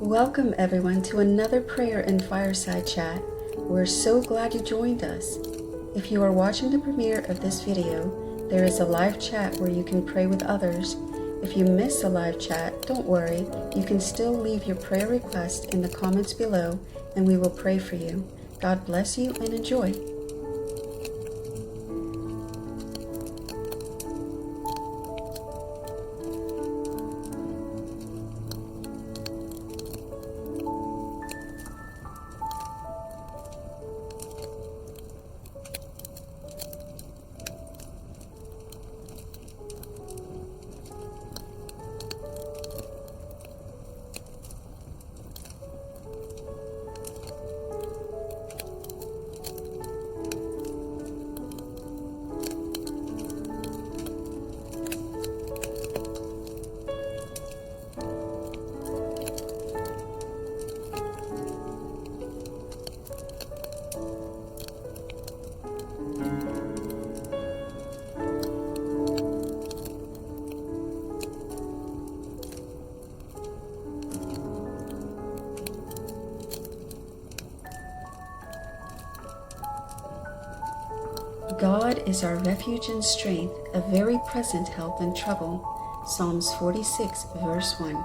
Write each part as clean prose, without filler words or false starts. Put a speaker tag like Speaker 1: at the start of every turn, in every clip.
Speaker 1: Welcome everyone to another prayer and fireside chat. We're so glad you joined us. If you are watching the premiere of this video, there is a live chat where you can pray with others. If you miss the live chat, don't worry, you can still leave your prayer request in the comments below and we will pray for you. God bless you and enjoy. God is our refuge and strength, a very present help in trouble. Psalms 46, verse 1.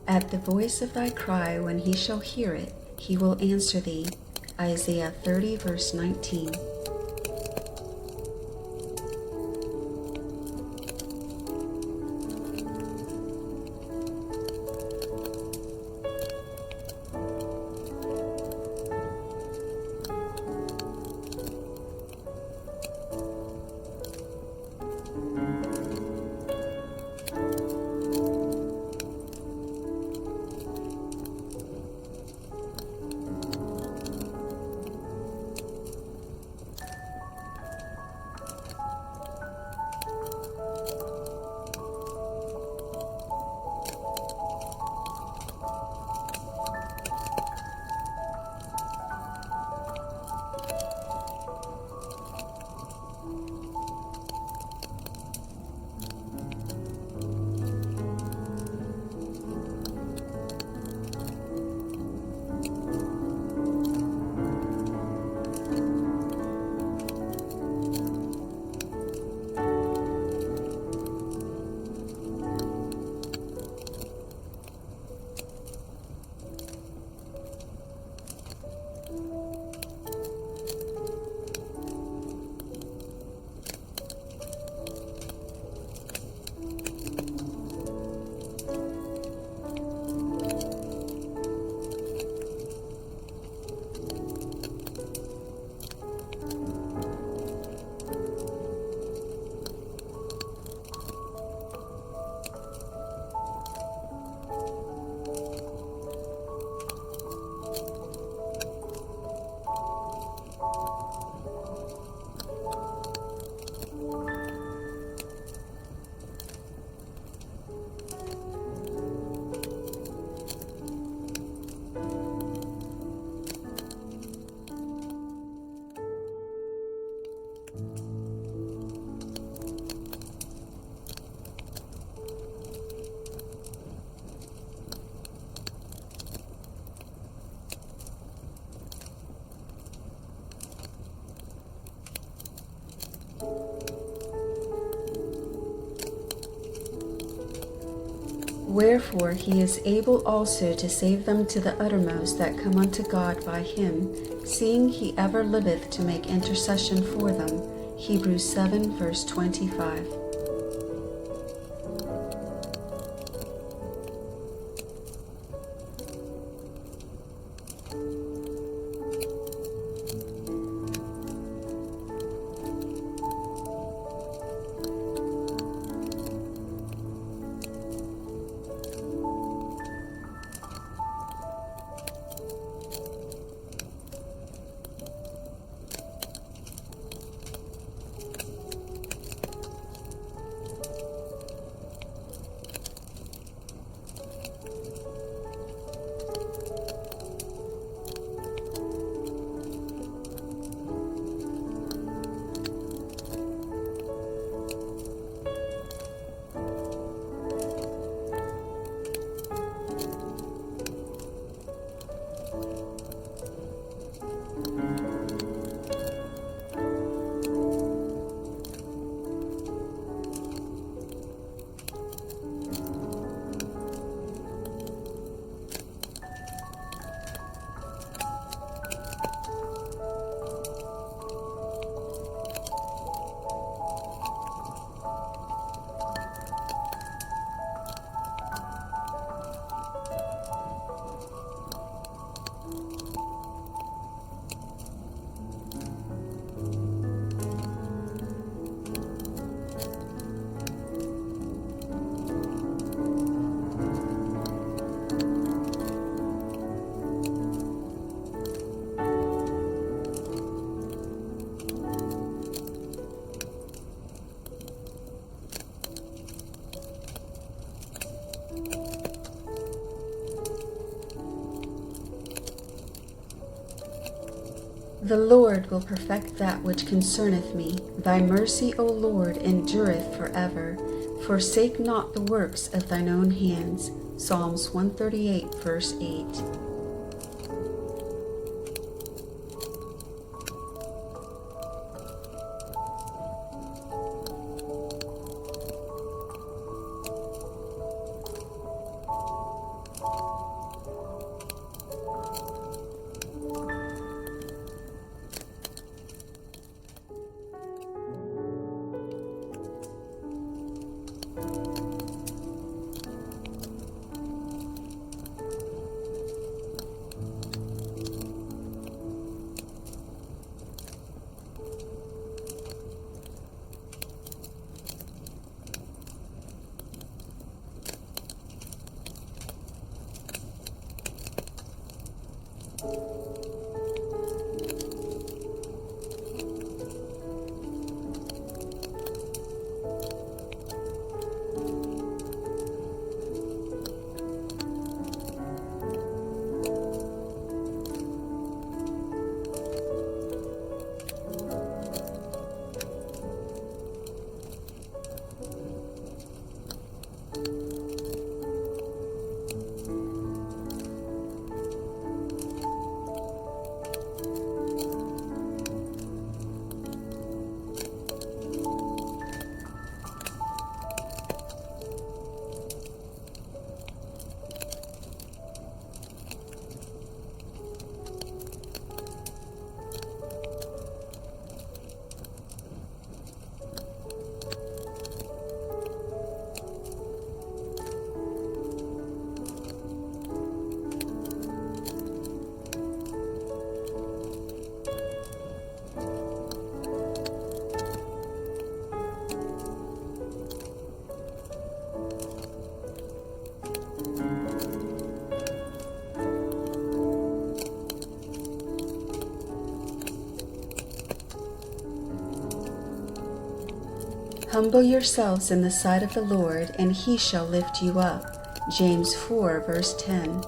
Speaker 1: At the voice of thy cry, when he shall hear it, he will answer thee. Isaiah 30, verse 19. Wherefore he is able also to save them to the uttermost that come unto God by him, seeing he ever liveth to make intercession for them. Hebrews 7 verse 25. The Lord will perfect that which concerneth me. Thy mercy, O Lord, endureth forever. Forsake not the works of thine own hands. Psalms 138, verse 8. Humble yourselves in the sight of the Lord, and he shall lift you up. James 4, verse 10.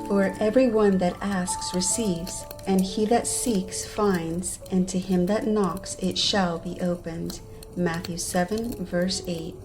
Speaker 1: For everyone that asks receives, and he that seeks finds, and to him that knocks it shall be opened. Matthew 7, verse 8.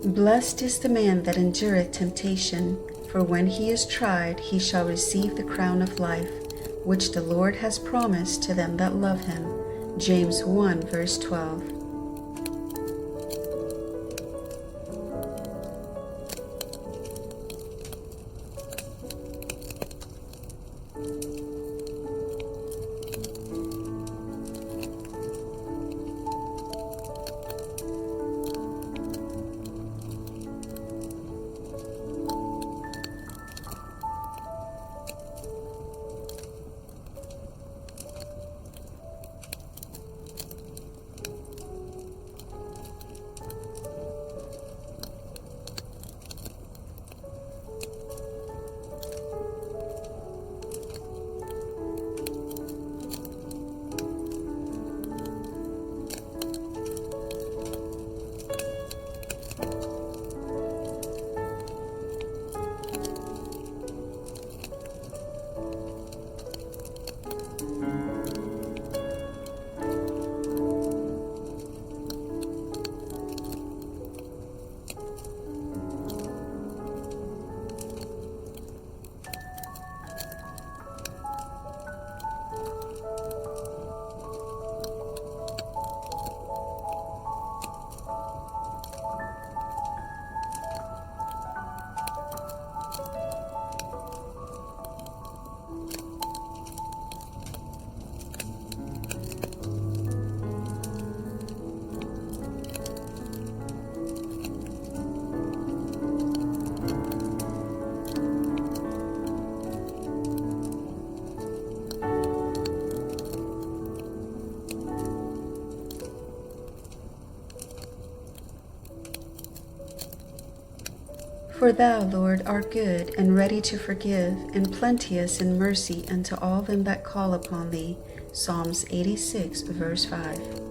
Speaker 1: Blessed is the man that endureth temptation, for when he is tried, he shall receive the crown of life, which the Lord has promised to them that love him. James 1, verse 12. For thou, Lord, art good and ready to forgive, and plenteous in mercy unto all them that call upon thee. Psalms 86, verse 5.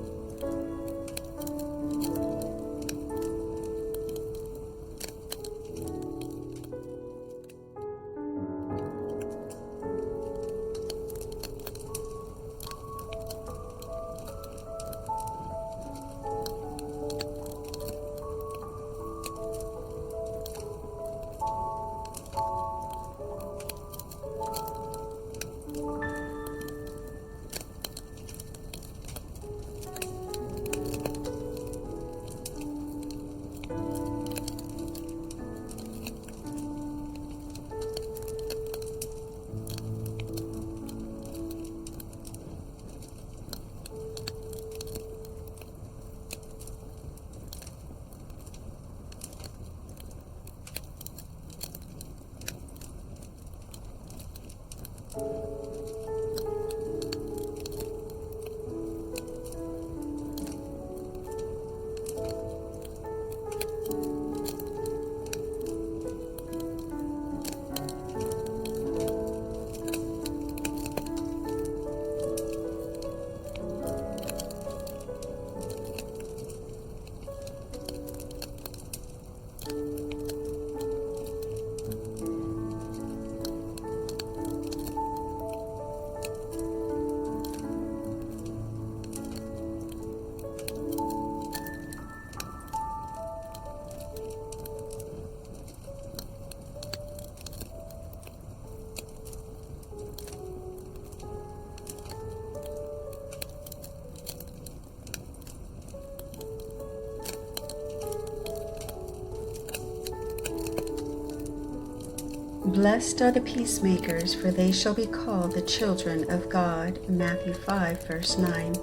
Speaker 1: Blessed are the peacemakers, for they shall be called the children of God. Matthew 5, verse 9.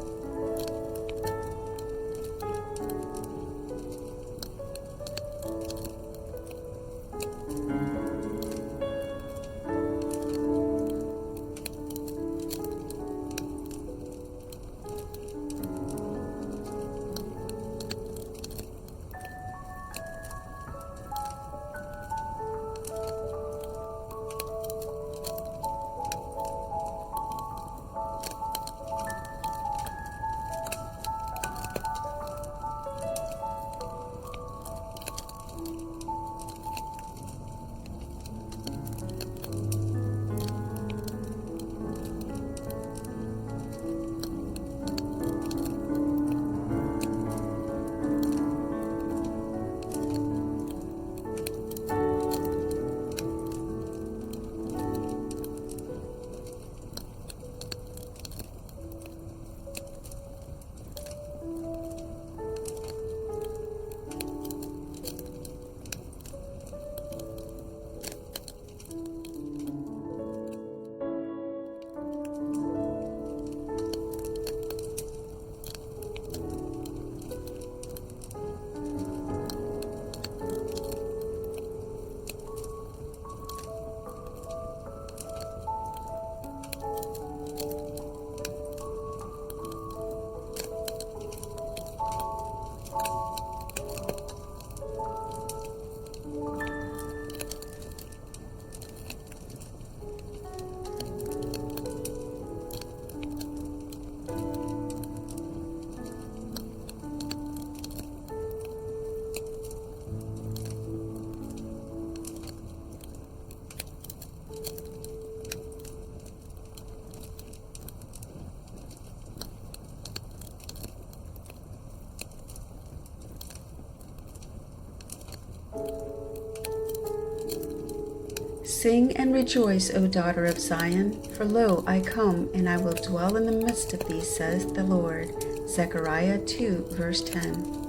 Speaker 1: Sing and rejoice, O daughter of Zion, for lo, I come, and I will dwell in the midst of thee, says the Lord. Zechariah 2, verse 10.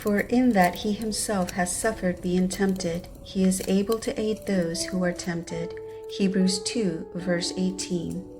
Speaker 1: For in that he himself has suffered being tempted, he is able to aid those who are tempted. Hebrews 2, verse 18.